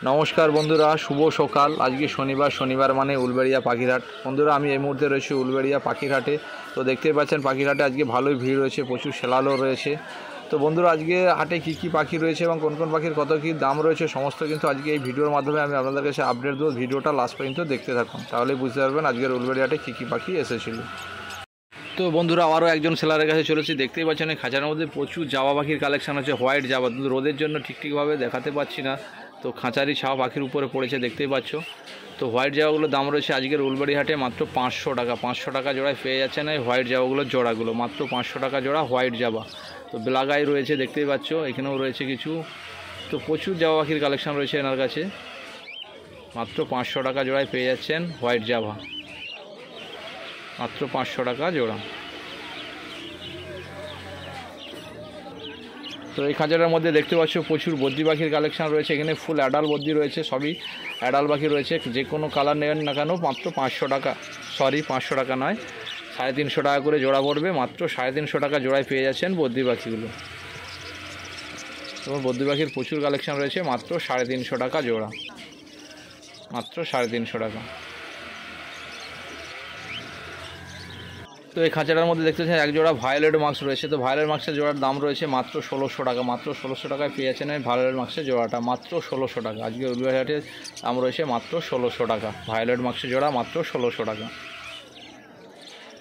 নমস্কার বন্ধুরা, শুভ সকাল। আজকে শনিবার মানে উলবেড়িয়া পাখিরহাট। বন্ধুরা, আমি এই মুহূর্তে রয়েছি উলবেড়িয়া পাখিরহাটে। তো দেখতেই পাচ্ছেন পাখিরহাটে আজকে ভালোই ভিড় রয়েছে, প্রচুর সেলালও রয়েছে। তো বন্ধুরা, আজকে হাটে কী পাখি রয়েছে এবং কোন পাখির কত কী দাম রয়েছে সমস্ত কিন্তু আজকে এই ভিডিওর মাধ্যমে আমি আপনাদের কাছে আপডেট দেবো। ভিডিওটা লাস্ট পর্যন্ত দেখতে থাকুন, তাহলে বুঝতে পারবেন আজকের উলবেড়িয়া হাটে কী পাখি এসেছিল। তো বন্ধুরা, আবারও একজন সেলারের কাছে চলেছি। দেখতেই পাচ্ছেন এই খাঁচার মধ্যে প্রচুর জাবা পাখির কালেকশন আছে, হোয়াইট জাবা। কিন্তু রোদের জন্য ঠিকভাবে দেখাতে পাচ্ছি না, তো খাঁচারই ছাওয়া পাখির উপরে পড়েছে, দেখতেই পাচ্ছ। তো হোয়াইট জাবাগুলোর দাম রয়েছে আজকের উলবেড়ি হাটে মাত্র 500 টাকা। 500 টাকা জোড়ায় পেয়ে যাচ্ছে না এই হোয়াইট জাবাগুলোর জোড়াগুলো, মাত্র 500 টাকা জোড়া হোয়াইট জাবা। তো ব্ল্যাক আই রয়েছে, দেখতেই পাচ্ছ, এখানেও রয়েছে কিছু। তো প্রচুর জাবা পাখির কালেকশন রয়েছে এনার কাছে। মাত্র 500 টাকা জোড়ায় পেয়ে যাচ্ছেন হোয়াইট জাবা, মাত্র 500 টাকা জোড়া। তো এই খাঁচাটার মধ্যে দেখতে পাচ্ছ প্রচুর বদ্রি পাখির কালেকশন রয়েছে। এখানে ফুল অ্যাডাল বদ্রি রয়েছে, সবই অ্যাডাল পাখি রয়েছে। যে কোনো কালার নেবেন না কেন মাত্র 500 টাকা, 500 টাকা নয়, 350 টাকা করে জোড়া পড়বে। মাত্র 350 টাকা জোড়ায় পেয়ে যাচ্ছেন বদ্রি পাখিগুলো। এবং বদ্রি পাখির প্রচুর কালেকশন রয়েছে, মাত্র 350 টাকা জোড়া, মাত্র 350 টাকা। তো এই খাঁচাটার মধ্যে দেখতে পাচ্ছেন এক জোড়া ভায়োলেট মাস্ক রয়েছে। তো ভায়োলেট মাস্কের জোড়ার দাম রয়েছে মাত্র 1600 টাকা, মাত্র 1600 টাকায় পেয়ে যাচ্ছেন এই ভায়োলেট মাস্কের জোড়াটা, মাত্র 1600 টাকা। আজকে উলবেড়িয়া হাটের দাম রয়েছে মাত্র 1600 টাকা, ভায়োলেট মাস্কের জোড়া মাত্র 1600 টাকা।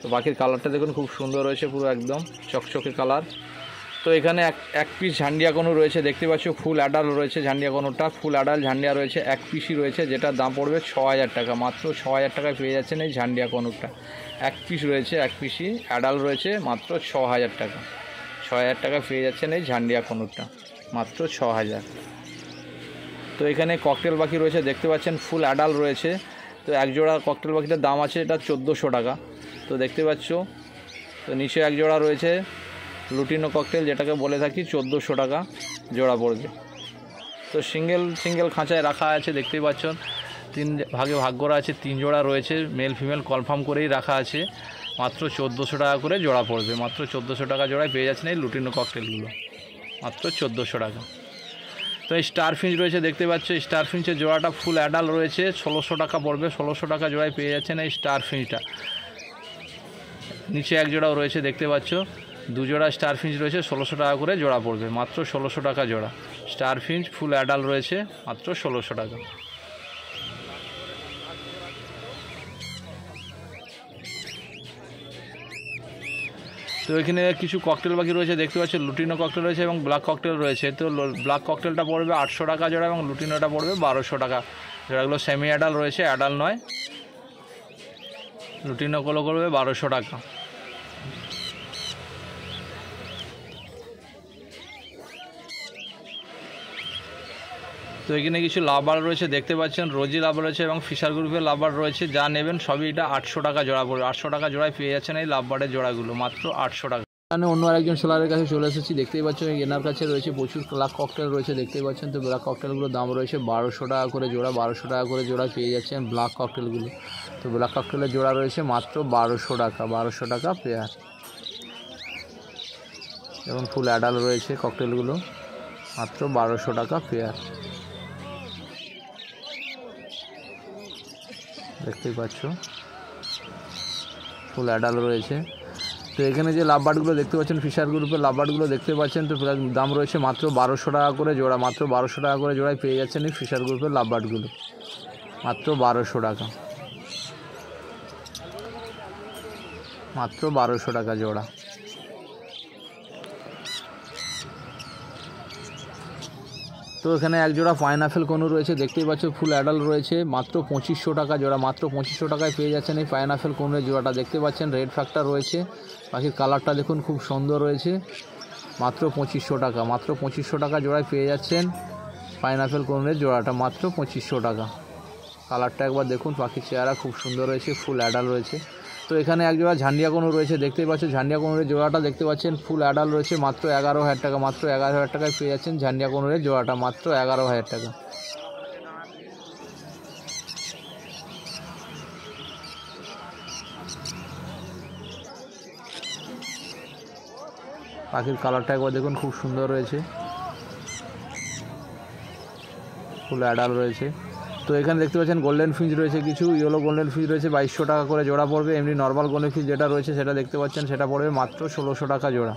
তো বাকির কালারটা দেখুন খুব সুন্দর রয়েছে, পুরো একদম চকচকে কালার। তো এখানে এক পিস ঝান্ডিয়া কনু রয়েছে, দেখতে পাচ্ছ ফুল অ্যাডাল রয়েছে। ঝান্ডিয়া কনুটা ফুল অ্যাডাল ঝান্ডিয়া রয়েছে, এক পিসই রয়েছে, যেটার দাম পড়বে 6000 টাকা। মাত্র 6000 টাকায় পেয়ে যাচ্ছেন এই ঝান্ডিয়া কনুটা। এক পিস রয়েছে, এক পিসই অ্যাডাল রয়েছে, মাত্র 6000 টাকা। 6000 টাকা পেয়ে যাচ্ছেন এই ঝান্ডিয়া কনুটা, মাত্র 6000। তো এখানে ককটেল পাখি রয়েছে, দেখতে পাচ্ছেন ফুল অ্যাডাল রয়েছে। তো এক জোড়া ককটেল পাখিটার দাম আছে এটা 1400 টাকা। তো দেখতে পাচ্ছ, তো নিচে এক জোড়া রয়েছে লুটিনো ককটেল, যেটাকে বলে থাকি, 1400 টাকা জোড়া পড়বে। তো সিঙ্গেল খাঁচায় রাখা আছে, দেখতেই পাচ্ছেন 3 ভাগে ভাগ করা আছে, 3 জোড়া রয়েছে, মেল ফিমেল কনফার্ম করেই রাখা আছে। মাত্র 1400 টাকা করে জোড়া পড়বে, মাত্র 1400 টাকা জোড়ায় পেয়ে যাচ্ছেন এই লুটিনো ককটেলগুলো, মাত্র 1400 টাকা। তো এই স্টার ফিঞ্চ রয়েছে, দেখতে পাচ্ছ স্টার ফিঞ্চের জোড়াটা ফুল অ্যাডাল রয়েছে, 1600 টাকা পড়বে। 1600 টাকা জোড়ায় পেয়ে যাচ্ছেন এই স্টার ফিঞ্চটা। নিচে এক জোড়াও রয়েছে, দেখতে পাচ্ছ 2 জোড়া স্টার ফিঞ্চ রয়েছে, 1600 টাকা করে জোড়া পড়বে, মাত্র 1600 টাকা জোড়া। স্টার ফিঞ্চ ফুল অ্যাডাল রয়েছে, মাত্র 1600 টাকা। তো এখানে কিছু ককটেল পাখি রয়েছে, দেখতে পাচ্ছ লুটিনো ককটেল রয়েছে এবং ব্ল্যাক ককটেল রয়েছে। তো ব্ল্যাক ককটেলটা পড়বে 800 টাকা জোড়া এবং লুটিনোটা পড়বে 1200 টাকা। জোড়াগুলো সেমি অ্যাডাল রয়েছে, অ্যাডাল নয়। লুটিনোগুলো করবে 1200 টাকা। তো এখানে কিছু লাভবার্ড রয়েছে, দেখতে পাচ্ছেন রোজি লাভবার্ড রয়েছে এবং ফিশার গ্রুপের লাভবার্ড রয়েছে। যা নেবেন সবই এটা 800 টাকা জোড়া পড়বে। 800 টাকা জোড়ায় পেয়ে যাচ্ছেন এই লাভবার্ডের জোড়াগুলো, মাত্র 800 টাকা। এখানে অন্য আরেকজন সেলারের কাছে চলে এসেছি, দেখতেই পাচ্ছেন এনার কাছে রয়েছে প্রচুর ব্ল্যাক ককটেল রয়েছে, দেখতেই পাচ্ছেন। তো ব্ল্যাক ককটেলগুলোর দাম রয়েছে 1200 টাকা করে জোড়া, 1200 টাকা করে জোড়া পেয়ে যাচ্ছেন ব্ল্যাক ককটেলগুলো। তো ব্ল্যাক ককটেলের জোড়া রয়েছে মাত্র 1200 টাকা, 1200 টাকা পেয়ার। এবং ফুল অ্যাডাল রয়েছে ককটেলগুলো, মাত্র 1200 টাকা পেয়ার, দেখতেই পাচ্ছ ফুল অ্যাডাল রয়েছে। তো এখানে যে লাভবার্ডগুলো দেখতে পাচ্ছেন ফিশার গ্রুপের লাভবার্ডগুলো দেখতে পাচ্ছেন, তো দাম রয়েছে মাত্র 1200 টাকা করে জোড়া, মাত্র 1200 টাকা করে জোড়ায় পেয়ে যাচ্ছেন এই ফিশার গ্রুপের লাভবার্ডগুলো, মাত্র 1200 টাকা, মাত্র 1200 টাকা জোড়া। তো এখানে এক জোড়া পাইনাপেল কনু রয়েছে, দেখতেই পাচ্ছ ফুল অ্যাডাল রয়েছে, মাত্র 2500 টাকা জোড়া, মাত্র 2500 টাকায় পেয়ে যাচ্ছেন এই পাইনাপেল কনুরের জোড়াটা। দেখতে পাচ্ছেন রেড ফ্যাক্টর রয়েছে, পাখির কালারটা দেখুন খুব সুন্দর রয়েছে, মাত্র 2500 টাকা, মাত্র 2500 টাকা জোড়ায় পেয়ে যাচ্ছেন পাইনাপেল কনুরের জোড়াটা, মাত্র 2500 টাকা। কালারটা একবার দেখুন, পাখির চেহারা খুব সুন্দর রয়েছে, ফুল অ্যাডাল রয়েছে। তো এখানে এক জোড়া ঝান্ডিয়া কনু রয়েছে, দেখতেই পাচ্ছেন ঝান্ডিয়া কনুরের জোড়াটা দেখতে পাচ্ছেন ফুল অ্যাডাল রয়েছে, মাত্র 11000 টাকা, মাত্র 11000 টাকায় পেয়ে যাচ্ছেন ঝান্ডিয়া কনুরের জোড়াটা, মাত্র 11000 টাকা। পাখির কালারটা একবার দেখুন খুব সুন্দর রয়েছে। ফুল অ্যাডাল রয়েছে। তো এখানে দেখতে পাচ্ছেন গোল্ডেন ফিঞ্চ রয়েছে, কিছু ইয়েলো গোল্ডেন ফিঞ্চ রয়েছে 2200 টাকা করে জোড়া পড়বে। এমনি নর্মাল গোল্ডেন ফিঞ্চ যেটা রয়েছে সেটা দেখতে পাচ্ছেন সেটা পড়বে মাত্র 1600 টাকা জোড়া।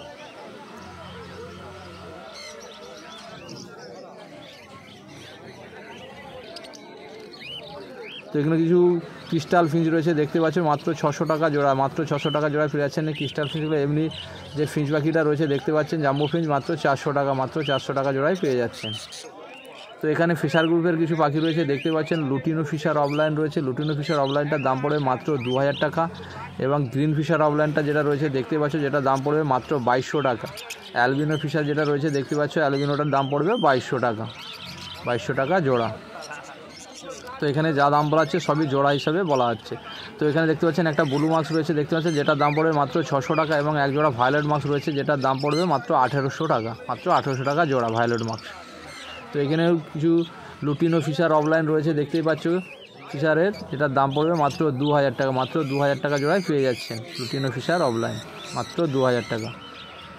তো এখানে কিছু ক্রিস্টাল ফিঞ্চ রয়েছে দেখতে পাচ্ছ মাত্র 600 টাকা জোড়া, মাত্র 600 টাকা জোড়া পেয়ে যাচ্ছেন এই ক্রিস্টাল ফিঞ্চগুলো। এমনি যে ফিঞ্চ পাখিটা রয়েছে দেখতে পাচ্ছেন জাম্বো ফিঞ্চ মাত্র 400 টাকা, মাত্র 400 টাকা জোড়ায় পেয়ে যাচ্ছেন। তো এখানে ফিশার গ্রুপের কিছু পাখি রয়েছে দেখতে পাচ্ছেন, লুটিনো ফিশার অফলাইন রয়েছে। লুটিনো ফিশার অফলাইনটার দাম পড়বে মাত্র 2000 টাকা এবং গ্রিন ফিশার অফলাইনটা যেটা রয়েছে দেখতে পাচ্ছ যেটা দাম পড়বে মাত্র 2200 টাকা। অ্যালবিনো ফিশার যেটা রয়েছে দেখতে পাচ্ছ অ্যালবিনোটার দাম পড়বে 2200 টাকা, 2200 টাকা জোড়া। তো এখানে যা দাম বলা হচ্ছে সবই জোড়া হিসাবে বলা হচ্ছে। তো এখানে দেখতে পাচ্ছেন একটা ব্লু মাস্ক রয়েছে দেখতে পাচ্ছেন যেটার দাম পড়বে মাত্র 600 টাকা এবং এক জোড়া ভায়োলেট মাস্ক রয়েছে যেটার দাম পড়বে মাত্র 1800 টাকা, মাত্র 1800 টাকা জোড়া ভায়োলেট মাস্ক। তো এখানে কিছু লুটিনো ফিশার অফলাইন রয়েছে দেখতেই পাচ্ছ ফিশারের, যেটার দাম পড়বে মাত্র 2000 টাকা, মাত্র 2000 টাকা জোড়ায় পেয়ে যাচ্ছেন লুটিনো ফিশার অফলাইন, মাত্র 2000 টাকা।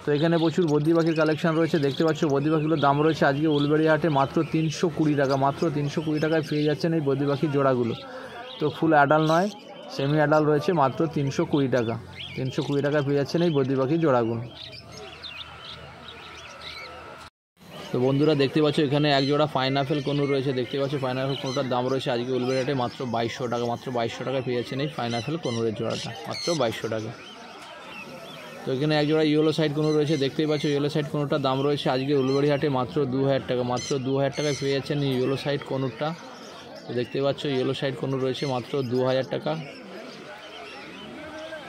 তো এখানে প্রচুর বদ্রি পাখির কালেকশন রয়েছে দেখতে পাচ্ছ। বদ্রি পাখিগুলোর দাম রয়েছে আজকে উলবেড়িয়া হাটে মাত্র 320 টাকা, মাত্র 320 টাকায় পেয়ে যাচ্ছেন এই বদ্রি পাখির জোড়াগুলো। তো ফুল অ্যাডাল নয়, সেমি অ্যাডাল রয়েছে মাত্র 320 টাকা, 320 টাকায় পেয়ে যাচ্ছেন এই বদ্রি পাখির জোড়াগুলো। তো বন্ধুরা দেখতে পাচ্ছ এখানে এক জোড়া পাইনাপেল কনু রয়েছে দেখতে পাচ্ছ। পাইনাপেল কনুটার দাম রয়েছে আজকে উলবেড়িয়া হাটে মাত্র 2200 টাকা, মাত্র 2200 টাকায় পেয়ে যাচ্ছেন এই পাইনাপেল কনুরের জোড়াটা, মাত্র 2200 টাকা। তো এখানে এক জোড়া ইয়েলো সাইড কোনো রয়েছে দেখতেই পাচ্ছ। ইয়েলো সাইড কোনোটার দাম রয়েছে আজকে উলবেড়িয়া হাটে মাত্র 2000 টাকা, মাত্র 2000 টাকায় পেয়ে যাচ্ছেন এই ইয়েলো সাইড কোনোটা। তো দেখতে পাচ্ছ ইয়েলো সাইড কোনো রয়েছে মাত্র 2000 টাকা।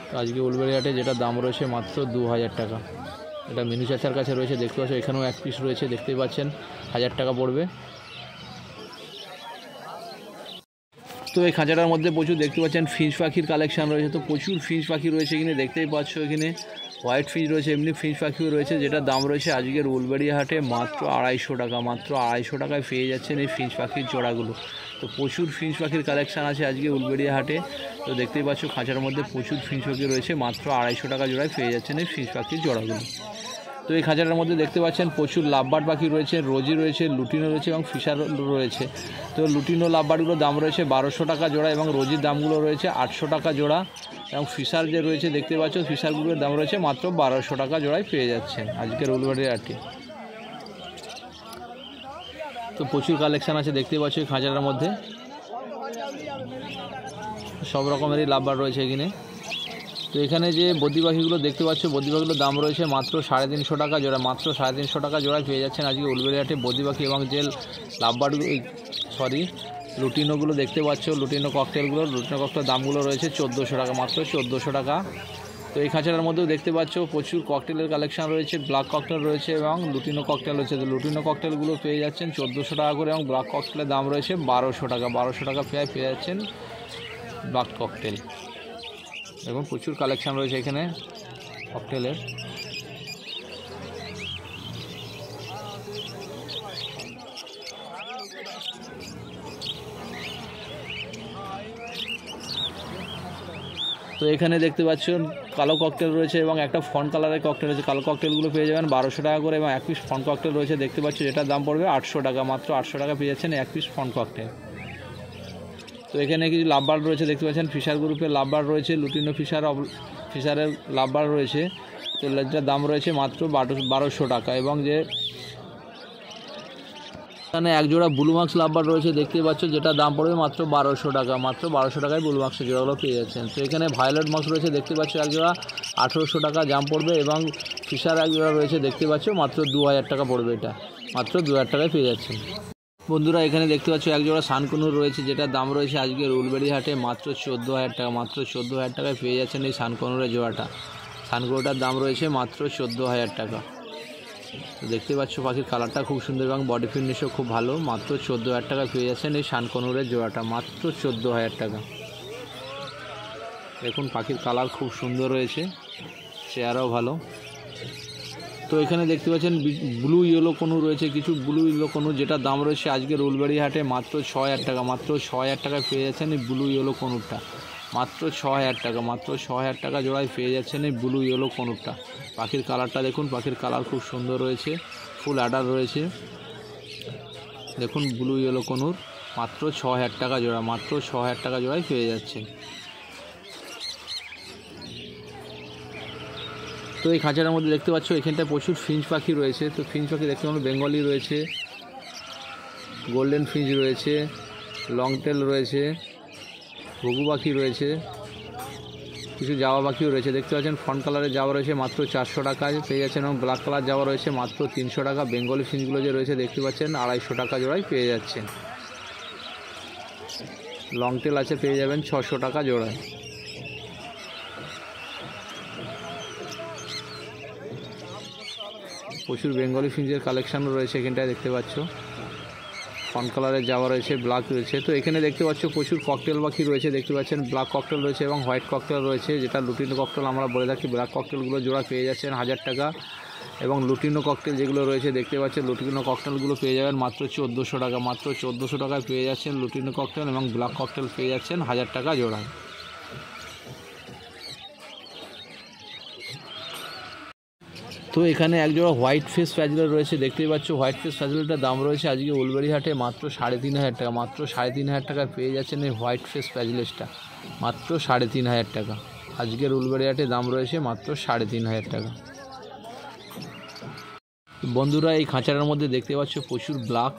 তো আজকে উলবেড়িয়া হাটে যেটা দাম রয়েছে মাত্র 2000 টাকা। এটা মিনু চাচার কাছে রয়েছে দেখতে পাচ্ছ, এখানেও এক পিস রয়েছে দেখতেই পাচ্ছেন 1000 টাকা পড়বে। তো এই খাঁচাটার মধ্যে প্রচুর দেখতে পাচ্ছেন ফিঞ্চ পাখির কালেকশান রয়েছে। তো প্রচুর ফিঞ্চ পাখি রয়েছে এখানে দেখতেই পাচ্ছ, এখানে হোয়াইট ফিঞ্চ রয়েছে, এমনি ফিঞ্চ পাখিও রয়েছে যেটার দাম রয়েছে আজকের উলবেড়িয়া হাটে মাত্র 250 টাকা, মাত্র 250 টাকায় পেয়ে যাচ্ছেন এই ফিঞ্চ পাখির জোড়াগুলো। তো প্রচুর ফিঞ্চ পাখির কালেকশান আছে আজকে উলবেড়িয়া হাটে। তো দেখতেই পাচ্ছ খাঁচার মধ্যে প্রচুর ফিঞ্চ পাখি রয়েছে, মাত্র 250 টাকা জোড়ায় পেয়ে যাচ্ছেন এই ফিঞ্চ পাখির জোড়াগুলো। তো এই খাঁচাটার মধ্যে দেখতে পাচ্ছেন প্রচুর লাভবার্ড পাখি রয়েছে, রোজি রয়েছে, লুটিনো রয়েছে এবং ফিশার রয়েছে। তো লুটিনো লাভবার্ডগুলোর দাম রয়েছে 1200 টাকা জোড়া এবং রোজির দামগুলো রয়েছে 800 টাকা জোড়া এবং ফিশার যে রয়েছে দেখতে পাচ্ছ ফিশারগুলোর দাম রয়েছে মাত্র 1200 টাকা জোড়ায় পেয়ে যাচ্ছেন আজকের উলবেড়িয়া হাটে। তো প্রচুর কালেকশান আছে দেখতে পাচ্ছ এই খাঁচাটার মধ্যে, সব রকমেরই লাভবার্ড রয়েছে এখানে। তো এখানে যে বদ্রি পাখিগুলো দেখতে পাচ্ছ বদ্রি পাখিগুলোর দাম রয়েছে মাত্র 350 টাকা জোড়া, মাত্র 350 টাকা জোড়ায় পেয়ে যাচ্ছেন আজকে উলবেড়িয়া হাটে বদ্রি পাখি। এবং যে লাভবার্ডগুলো লুটিনোগুলো দেখতে পাচ্ছ, লুটিনো ককটেলগুলো, লুটিনো ককটেলের দামগুলো রয়েছে 1400 টাকা, মাত্র 1400 টাকা। তো এই খাঁচাটার মধ্যেও দেখতে পাচ্ছ প্রচুর ককটেলের কালেকশান রয়েছে, ব্ল্যাক ককটেল রয়েছে এবং লুটিনো ককটেল রয়েছে। তো লুটিনো ককটেলগুলো পেয়ে যাচ্ছেন 1400 টাকা করে এবং ব্ল্যাক ককটেলের দাম রয়েছে 1200 টাকা, 1200 টাকা পেয়ে যাচ্ছেন ব্ল্যাক ককটেল। দেখুন প্রচুর কালেকশান রয়েছে এখানে ককটেলের। তো এখানে দেখতে পাচ্ছেন কালো ককটেল রয়েছে এবং একটা ফন কালারের ককটেল রয়েছে। কালো ককটেলগুলো পেয়ে যাবেন 1200 টাকা করে এবং এক পিস ফন ককটেল রয়েছে দেখতে পাচ্ছ যেটার দাম পড়বে 800 টাকা, মাত্র 800 টাকা পেয়ে যাচ্ছেন এক পিস ফন ককটেল। তো এখানে কিছু লাভবার্ড রয়েছে দেখতে পাচ্ছেন, ফিশার গ্রুপের লাভবার্ড রয়েছে, লুটিনো ফিশারের লাভবার্ড রয়েছে। তো যেটার দাম রয়েছে মাত্র 1200 টাকা এবং যে এখানে এক জোড়া ব্লু মার্কস লাভবার্ড রয়েছে দেখতে পাচ্ছ যেটার দাম পড়বে মাত্র 1200 টাকা, মাত্র 1200 টাকায় ব্লু মার্কসের জোড়াগুলো পেয়ে যাচ্ছেন। তো এখানে ভায়োলেট মার্কস রয়েছে দেখতে পাচ্ছ এক জোড়া 1800 টাকা দাম পড়বে এবং ফিশার এক জোড়া রয়েছে দেখতে পাচ্ছ মাত্র 2000 টাকা পড়বে, এটা মাত্র 2000 টাকায় পেয়ে যাচ্ছেন। বন্ধুরা এখানে দেখতে পাচ্ছ এক জোড়া সানকুনুর রয়েছে যেটার দাম রয়েছে আজকের উলবেড়িয়া হাটে মাত্র 14000 টাকা, মাত্র 14000 টাকায় পেয়ে যাচ্ছেন এই সানকুনুরের জোড়াটা। সানকুনুরটার দাম রয়েছে মাত্র 14000 টাকা। তো দেখতে পাচ্ছ পাখির কালারটা খুব সুন্দর এবং বডি ফিটনেসও খুব ভালো, মাত্র 14000 টাকায় পেয়ে যাচ্ছেন এই সানকুনুরের জোড়াটা, মাত্র 14000 টাকা। দেখুন পাখির কালার খুব সুন্দর রয়েছে, চেয়ারও ভালো। তো এখানে দেখতে পাচ্ছেন ব্লু ইয়েলো কনু রয়েছে, কিছু ব্লু ইয়েলো কনু যেটা দাম রয়েছে আজকের উলবেড়িয়া হাটে মাত্র 6000 টাকা, মাত্র 6000 টাকায় পেয়ে যাচ্ছেন এই ব্লু ইয়েলো কনুরটা, মাত্র 6000 টাকা, মাত্র 6000 টাকা জোড়ায় পেয়ে যাচ্ছেন এই ব্লু ইয়েলো কনুরটা। পাখির কালারটা দেখুন, পাখির কালার খুব সুন্দর রয়েছে, ফুল অ্যাডার রয়েছে। দেখুন ব্লু ইয়েলো কনুর মাত্র ৬,০০০ টাকা জোড়া, মাত্র ৬,০০০ টাকা জোড়ায় পেয়ে যাচ্ছে। তো এই খাঁচাটার মধ্যে দেখতে পাচ্ছ এখানটায় প্রচুর ফিঞ্চ পাখি রয়েছে। তো ফিঞ্চ পাখি দেখতে পাচ্ছ বেঙ্গলি রয়েছে, গোল্ডেন ফিঞ্চ রয়েছে, লং টেল রয়েছে, ঘুঘু পাখি রয়েছে, কিছু জাওয়া পাখিও রয়েছে। দেখতে পাচ্ছেন ফ্রন্ট কালারের জাওয়া রয়েছে মাত্র 400 টাকায় পেয়ে যাচ্ছেন, এবং ব্ল্যাক কালার জাওয়া রয়েছে মাত্র 300 টাকা। বেঙ্গলি ফিঞ্চগুলো যে রয়েছে দেখতে পাচ্ছেন 250 টাকা জোড়ায় পেয়ে যাচ্ছেন। লং টেল আছে, পেয়ে যাবেন 600 টাকা জোড়ায়। প্রচুর বেঙ্গলি ফিঞ্চের কালেকশানও রয়েছে এখানটায় দেখতে পাচ্ছ। ফ্রন্ট কালারের জাওয়া রয়েছে, ব্ল্যাক রয়েছে। তো এখানে দেখতে পাচ্ছ প্রচুর ককটেল পাখি রয়েছে, দেখতে পাচ্ছেন ব্ল্যাক ককটেল রয়েছে এবং হোয়াইট ককটেল রয়েছে, যেটা লুটিনো ককটেল আমরা বলে থাকি। ব্ল্যাক ককটেলগুলো জোড়া পেয়ে যাচ্ছেন 1000 টাকা, এবং লুটিনো ককটেল যেগুলো রয়েছে দেখতে পাচ্ছেন লুটিনো ককটেলগুলো পেয়ে যাবেন মাত্র 1400 টাকা, মাত্র 1400 টাকায় পেয়ে যাচ্ছেন লুটিনো ককটেল, এবং ব্ল্যাক ককটেল পেয়ে যাচ্ছেন 1000 টাকা জোড়ায়। তো এখানে একজোড়া হোয়াইট ফেস ফ্যাজুলা রয়েছে, দেখতেই পাচ্ছ হোয়াইট ফেস ফ্যাজুলাটার দাম রয়েছে আজকে উলবেড়ি হাটে মাত্র 3500 টাকা, মাত্র 3500 টাকায় পেয়ে যাচ্ছেন এই হোয়াইট ফেস ফ্যাজুলেসটা, মাত্র 3500 টাকা। আজকের উলবেড়ি হাটে দাম রয়েছে মাত্র 3500 টাকা। বন্ধুরা এই খাঁচাটার মধ্যে দেখতে পাচ্ছ প্রচুর ব্ল্যাক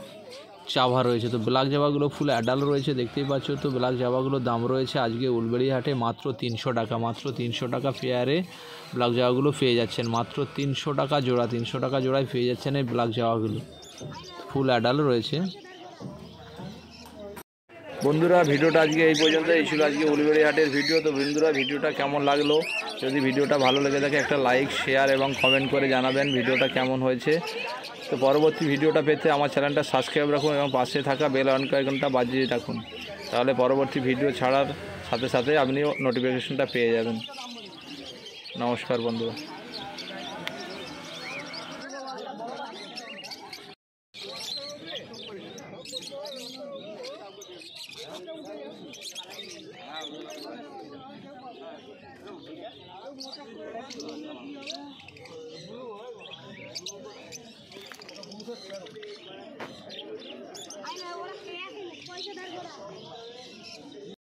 জাভা রয়েছে। তো ব্ল্যাক জাভাগুলো ফুল অ্যাডাল্ট রয়েছে দেখতেই পাচ্ছ। তো ব্ল্যাক জাভাগুলোর দাম রয়েছে আজকে উলবেড়ি হাটে মাত্র 300 টাকা, মাত্র 300 টাকা পেয়ারে ব্ল্যাক জাভাগুলো পেয়ে যাচ্ছেন, মাত্র 300 টাকা জোড়া, 300 টাকা জোড়ায় পেয়ে যাচ্ছেন এই ব্ল্যাক জাভাগুলো, ফুল অ্যাডাল্ট রয়েছে। বন্ধুরা ভিডিওটা আজকে এই পর্যন্ত, এই ছিল আজকে উলবেড়ি হাটের ভিডিও। তো বন্ধুরা ভিডিওটা কেমন লাগলো, যদি ভিডিওটা ভালো লেগে থাকে একটা লাইক, শেয়ার এবং কমেন্ট করে জানাবেন ভিডিওটা কেমন হয়েছে। তো পরবর্তী ভিডিওটা পেতে আমার চ্যানেলটা সাবস্ক্রাইব রাখুন এবং পাশে থাকা বেল আইকনটা বাজিয়ে রাখুন, তাহলে পরবর্তী ভিডিও ছাড়ার সাথে সাথে আপনিও নোটিফিকেশনটা পেয়ে যাবেন। নমস্কার বন্ধুরা।